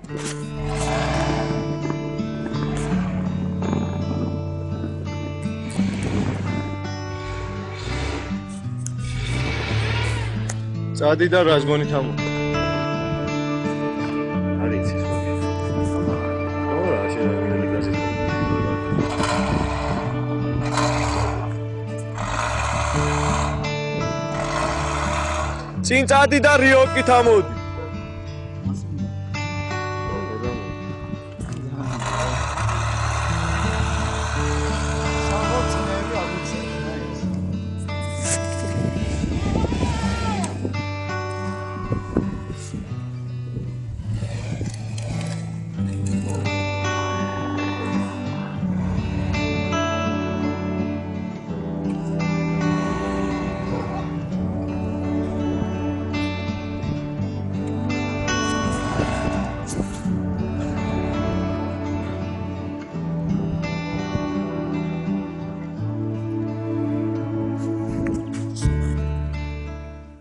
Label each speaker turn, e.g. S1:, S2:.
S1: წადი და რას გონით ამო?
S2: არ იცის.
S1: ო რა შეიძლება გაზეთი. წინ წადი და რიოკით ამოდი.